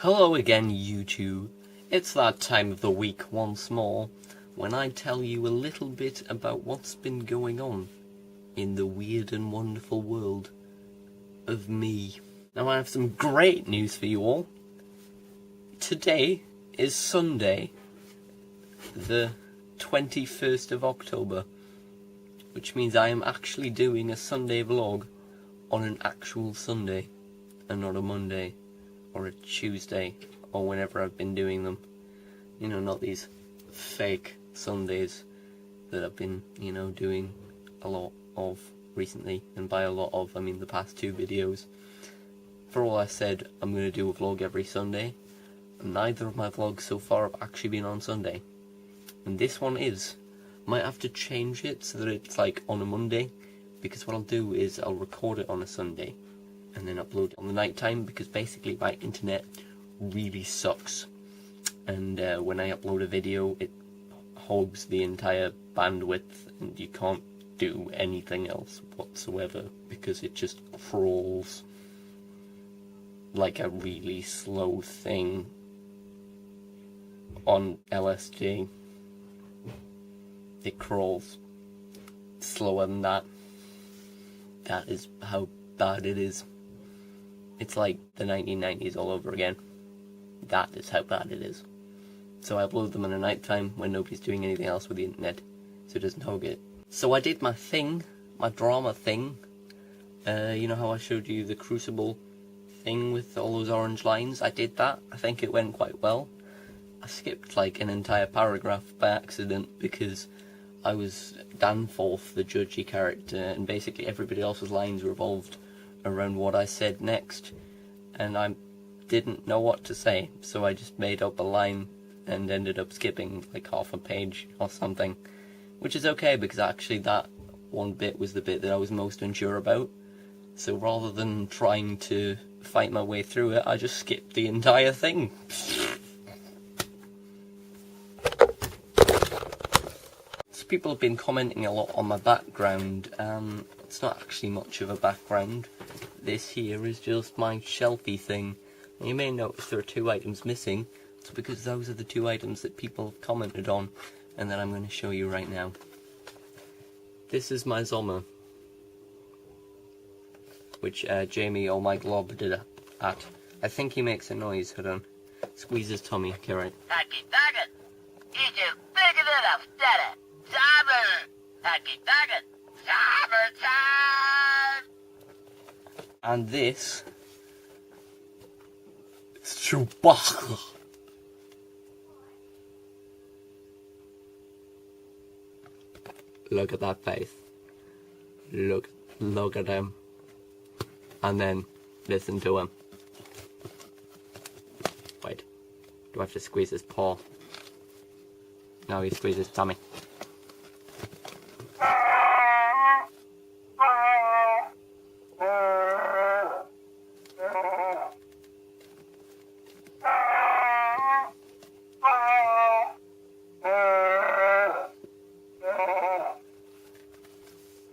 Hello again, YouTube. It's that time of the week once more when I tell you a little bit about what's been going on in the weird and wonderful world of me. Now I have some great news for you all. Today is Sunday, the 21st of October, which means I am actually doing a Sunday vlog on an actual Sunday and not a Monday or a Tuesday or whenever I've been doing them. You know, not these fake Sundays that I've been, doing a lot of recently. And by a lot of, I mean the past 2 videos. For all I said, I'm going to do a vlog every Sunday. Neither of my vlogs so far have actually been on Sunday. And this one is. Might have to change it so that it's like on a Monday. Because what I'll do is I'll record it on a Sunday and then upload it on the night time, because basically my internet really sucks. And when I upload a video, it hogs the entire bandwidth and you can't do anything else whatsoever because it just crawls like a really slow thing on LSD. It crawls slower than that. That is how bad it is. It's like the 1990s all over again. That is how bad it is. So I upload them in the night time when nobody's doing anything else with the internet, so it doesn't hog it. So I did my thing, my drama thing. You know how I showed you the Crucible thing with all those orange lines? I did that. I think it went quite well. I skipped like an entire paragraph by accident because I was Danforth, the judgy character, and basically everybody else's lines revolved around what I said next, and I didn't know what to say, so I just made up a line and ended up skipping like half a page or something, which is okay because actually that one bit was the bit that I was most unsure about. So rather than trying to fight my way through it, I just skipped the entire thing. People have been commenting a lot on my background. It's not actually much of a background. This here is just my shelfie thing. And you may notice there are 2 items missing. It's because those are the 2 items that people have commented on and that I'm going to show you right now. This is my Zommer, which Jamie or Mike Lobb did at. I think he makes a noise. Hold on. Squeeze his tummy. Okay, right. And this is Chewbacca. Look at that face. Look at him. And then listen to him. Wait. Do I have to squeeze his paw? No, he squeezes his tummy.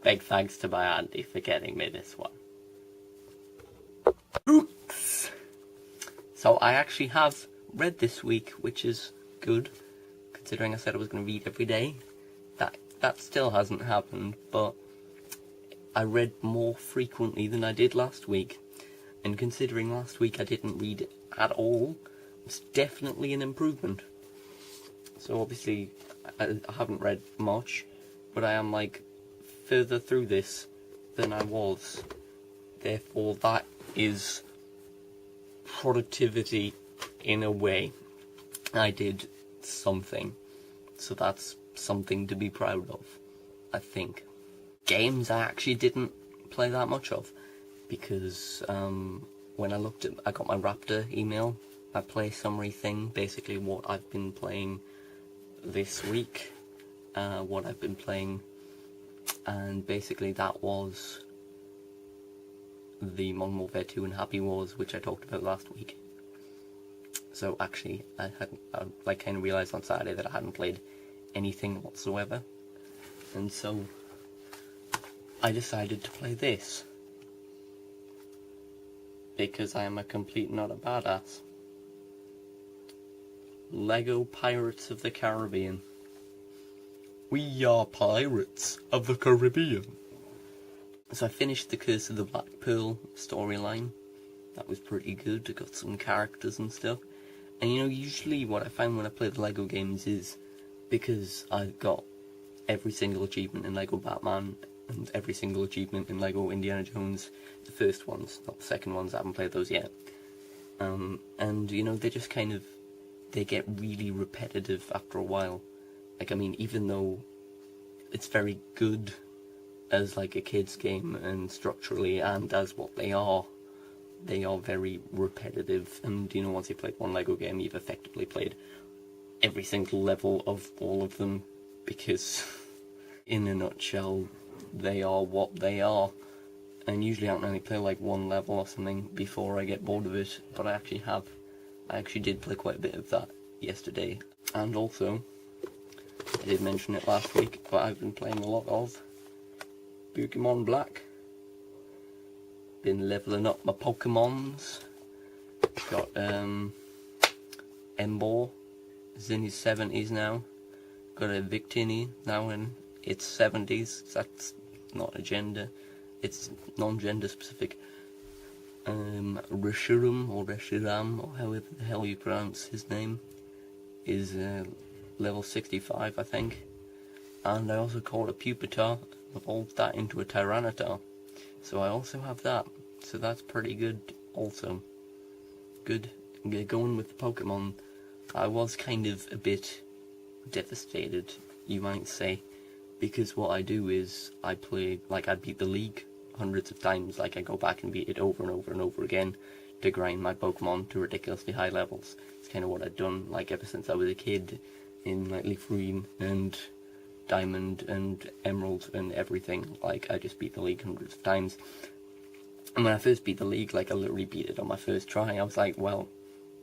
Big thanks to my auntie for getting me this one. Oops! So I actually have read this week, which is good, considering I said I was going to read every day. That still hasn't happened, but I read more frequently than I did last week. And considering last week I didn't read at all, it's definitely an improvement. So obviously I haven't read much, but I am like further through this than I was. Therefore that is productivity in a way. I did something, so that's something to be proud of, I think. Games I actually didn't play that much of, because when I got my Raptor email, my play summary thing, basically what I've been playing this week, what I've been playing, and basically that was the Modern Warfare 2 and Happy Wars, which I talked about last week. So actually, I kind of realised on Saturday that I hadn't played anything whatsoever, and so I decided to play this because I am a complete not a badass. Lego Pirates of the Caribbean. We are pirates of the Caribbean. So I finished the Curse of the Black Pearl storyline. That was pretty good. I got some characters and stuff. And you know, usually what I find when I play the Lego games is, because I've got every single achievement in Lego Batman and every single achievement in Lego Indiana Jones, the first ones, not the second ones, I haven't played those yet. And you know, they just kind of, they get really repetitive after a while. Like, I mean, even though it's very good as like a kid's game and structurally and as what they are very repetitive. And you know, once you've played one Lego game, you've effectively played every single level of all of them, because in a nutshell, they are what they are. And usually I don't only play like one level or something before I get bored of it, but I actually did play quite a bit of that yesterday. And also, I did mention it last week, but I've been playing a lot of Pokemon Black. Been leveling up my Pokemons. Got Emboar is in his 70s now. Got a Victini now in its 70s. That's not a gender, it's non-gender specific. Reshiram or Reshiram, or however the hell you pronounce his name, is level 65, I think. And I also caught a Pupitar, evolved that into a Tyranitar. So I also have that. So that's pretty good also. Good. Going with the Pokemon, I was kind of a bit devastated, you might say, because what I do is I play, like, I beat the league hundreds of times. Like, I go back and beat it over and over and over again to grind my Pokemon to ridiculously high levels. It's kind of what I've done, like, ever since I was a kid in, like, Leaf Green and Diamond and Emerald and everything. Like, I just beat the league hundreds of times. And when I first beat the league, like, I literally beat it on my first try. I was like, well,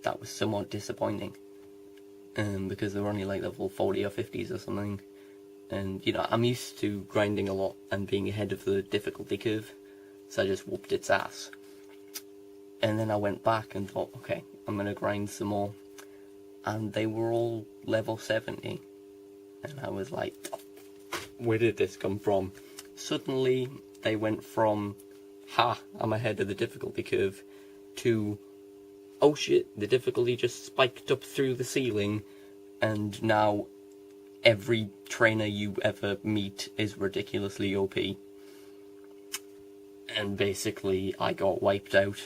that was somewhat disappointing. Because they were only, like, level 40 or 50s or something. And, you know, I'm used to grinding a lot and being ahead of the difficulty curve, so I just whooped its ass. And then I went back and thought, okay, I'm going to grind some more. And they were all level 70. And I was like, where did this come from? Suddenly, they went from, ha, I'm ahead of the difficulty curve, to, oh shit, the difficulty just spiked up through the ceiling, and now every trainer you ever meet is ridiculously OP. And basically, I got wiped out.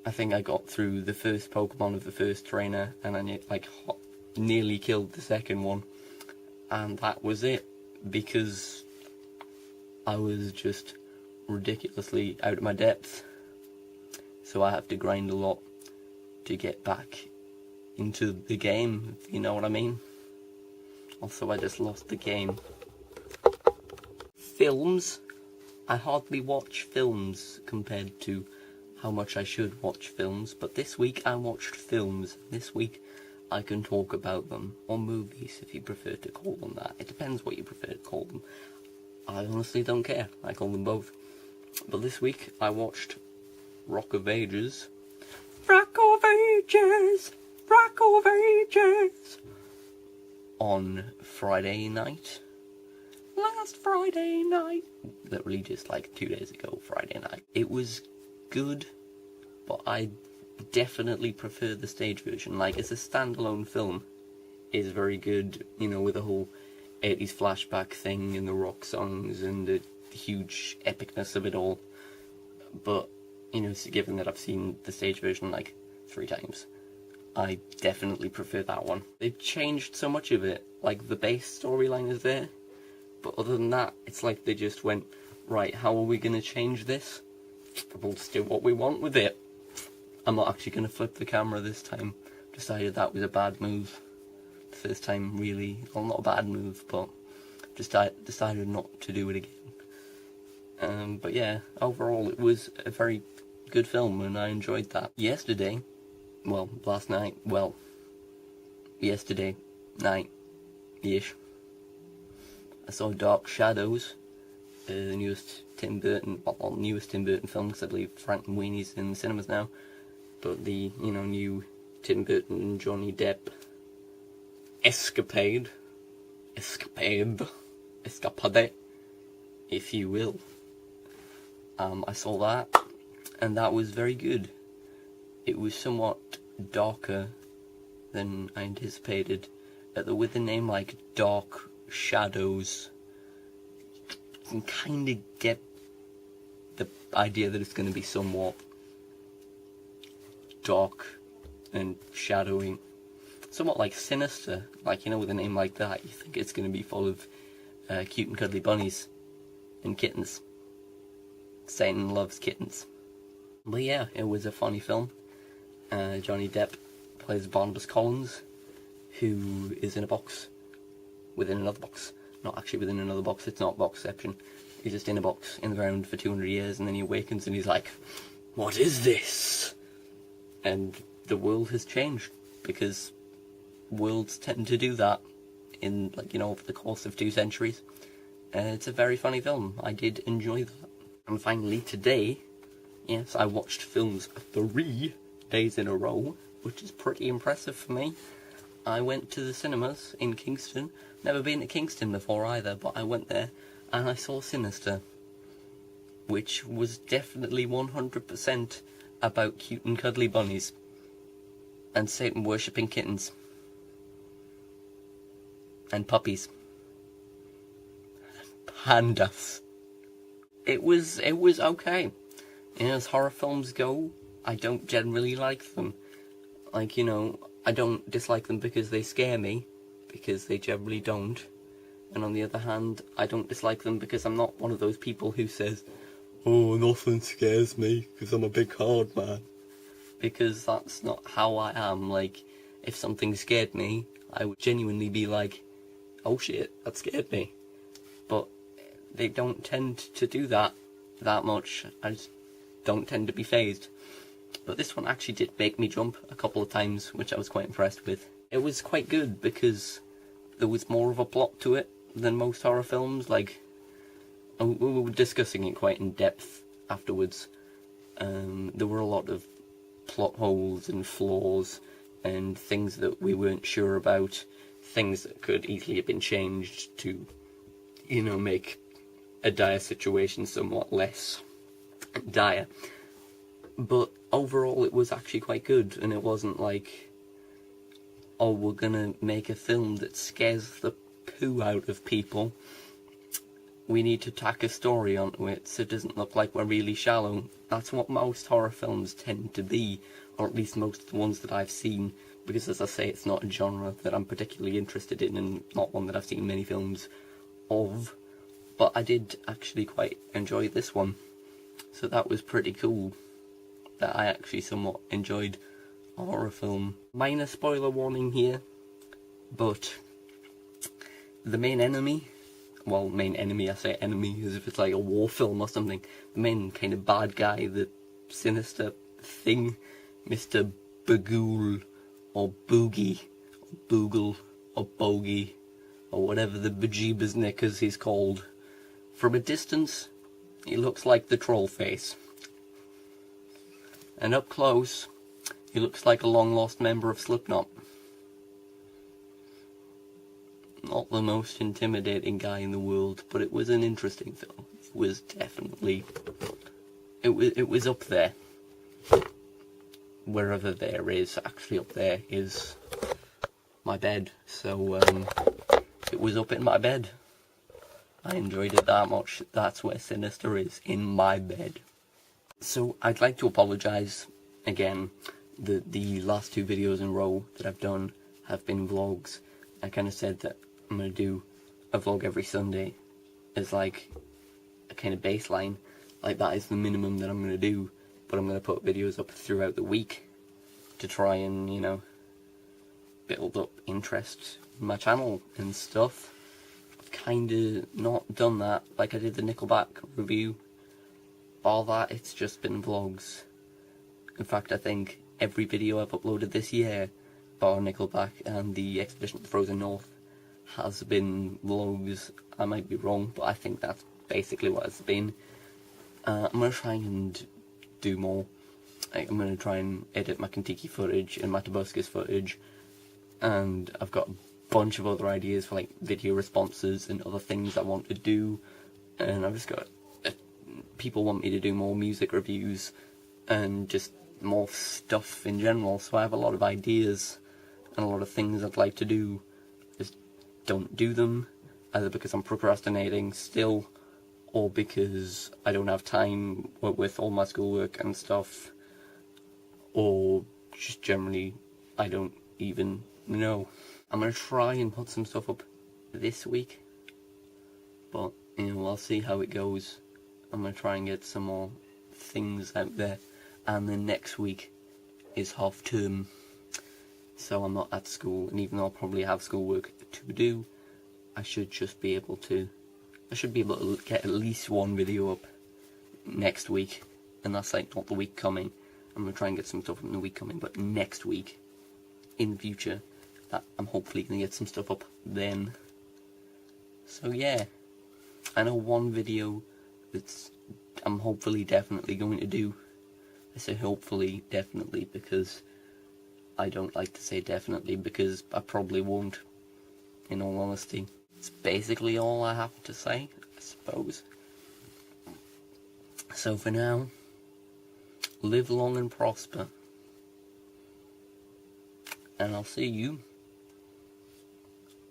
I think I got through the first Pokemon of the first trainer, and I nearly killed the second one. And that was it, because I was just ridiculously out of my depth. So I have to grind a lot to get back into the game, if you know what I mean. Also, I just lost the game. Films. I hardly watch films compared to how much I should watch films, but this week I watched films. This week I can talk about them, or movies if you prefer to call them that. It depends what you prefer to call them. I honestly don't care, I call them both. But this week I watched Rock of Ages. Rock of Ages! Rock of Ages! On Friday night. Last Friday night. Literally just like 2 days ago, Friday night. It was good, but I definitely prefer the stage version. Like, as a standalone film, it's very good, you know, with the whole 80s flashback thing and the rock songs and the huge epicness of it all. But, you know, given that I've seen the stage version like 3 times, I definitely prefer that one. They've changed so much of it. Like, the base storyline is there, but other than that, it's like they just went, right, how are we going to change this? We'll just do what we want with it. I'm not actually going to flip the camera this time. Decided that was a bad move. The first time, really. Well, not a bad move, but just decided not to do it again. But yeah, overall, it was a very good film, and I enjoyed that. Yesterday night-ish, I saw Dark Shadows, the newest Tim Burton film, because I believe Frank Weeni's in the cinemas now, but the, you know, new Tim Burton and Johnny Depp escapade, if you will. I saw that, and that was very good. It was somewhat darker than I anticipated. With a name like Dark Shadows, you can kind of get the idea that it's going to be somewhat dark and shadowy. Somewhat like sinister, like, you know, with a name like that, you think it's going to be full of cute and cuddly bunnies and kittens. Satan loves kittens. But yeah, it was a funny film. Johnny Depp plays Barnabas Collins, who is in a box within another box. Not actually within another box, it's not boxception. He's just in a box in the ground for 200 years, and then he awakens and he's like, what is this? And the world has changed, because worlds tend to do that in, like, you know, over the course of 2 centuries. It's a very funny film. I did enjoy that. And finally today, yes, I watched films 3 days in a row, which is pretty impressive for me. I went to the cinemas in Kingston. Never been to Kingston before either, but I went there and I saw Sinister, which was definitely 100% about cute and cuddly bunnies and Satan worshipping kittens and puppies and pandas. It was okay. You know, as horror films go, I don't generally like them. Like, you know, I don't dislike them because they scare me, because they generally don't. And on the other hand, I don't dislike them because I'm not one of those people who says, oh, nothing scares me because I'm a big hard man. Because that's not how I am. Like, if something scared me, I would genuinely be like, oh shit, that scared me. But they don't tend to do that much. I just don't tend to be fazed. But this one actually did make me jump a couple of times, which I was quite impressed with. It was quite good because there was more of a plot to it than most horror films. Like, we were discussing it quite in depth afterwards. There were a lot of plot holes and flaws and things that we weren't sure about. Things that could easily have been changed to, you know, make a dire situation somewhat less dire. But overall it was actually quite good, and it wasn't like, oh, we're gonna make a film that scares the poo out of people. We need to tack a story onto it so it doesn't look like we're really shallow. That's what most horror films tend to be, or at least most of the ones that I've seen, because as I say, it's not a genre that I'm particularly interested in, and not one that I've seen many films of. But I did actually quite enjoy this one, so that was pretty cool, that I actually somewhat enjoyed a horror film. Minor spoiler warning here, but the main enemy, I say enemy as if it's like a war film or something, the main kind of bad guy, the sinister thing, Mr. Bagul, or Boogie, or Boogle, or Bogey, or whatever the bejeebers knickers he's called. From a distance, he looks like the troll face. And up close, he looks like a long-lost member of Slipknot. Not the most intimidating guy in the world, but it was an interesting film. It was definitely... It was up there. Wherever there is, actually up there is my bed. So, it was up in my bed. I enjoyed it that much. That's where Sinister is, in my bed. So, I'd like to apologise again. The last 2 videos in a row that I've done have been vlogs. I kind of said that I'm going to do a vlog every Sunday as like a kind of baseline. Like, that is the minimum that I'm going to do. But I'm going to put videos up throughout the week to try and, you know, build up interest in my channel and stuff. I've kind of not done that. Like, I did the Nickelback review. All that, it's just been vlogs. In fact, I think every video I've uploaded this year, bar Nickelback and the Expedition to the Frozen North, has been vlogs. I might be wrong, but I think that's basically what it's been. I'm going to try and do more. I'm going to try and edit my Kentucky footage and my Tobuscus footage, and I've got a bunch of other ideas for like video responses and other things I want to do, and I've just got people want me to do more music reviews and just more stuff in general, so I have a lot of ideas and a lot of things I'd like to do, just don't do them, either because I'm procrastinating still, or because I don't have time with all my schoolwork and stuff, or just generally I don't even know. I'm going to try and put some stuff up this week, but I'll see how it goes. I'm going to try and get some more things out there, and then next week is half term, so I'm not at school, and even though I'll probably have schoolwork to do, I should be able to get at least one video up next week, and that's like not the week coming. I'm going to try and get some stuff up in the week coming, but next week, in the future, that I'm hopefully going to get some stuff up then. So yeah, I know one video that's I'm hopefully definitely going to do. I say hopefully definitely because I don't like to say definitely, because I probably won't, in all honesty. It's basically all I have to say, I suppose. So for now, live long and prosper, and I'll see you,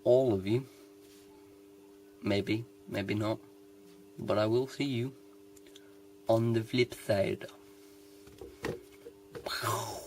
all of you, maybe not, but I will see you on the flip side. Wow.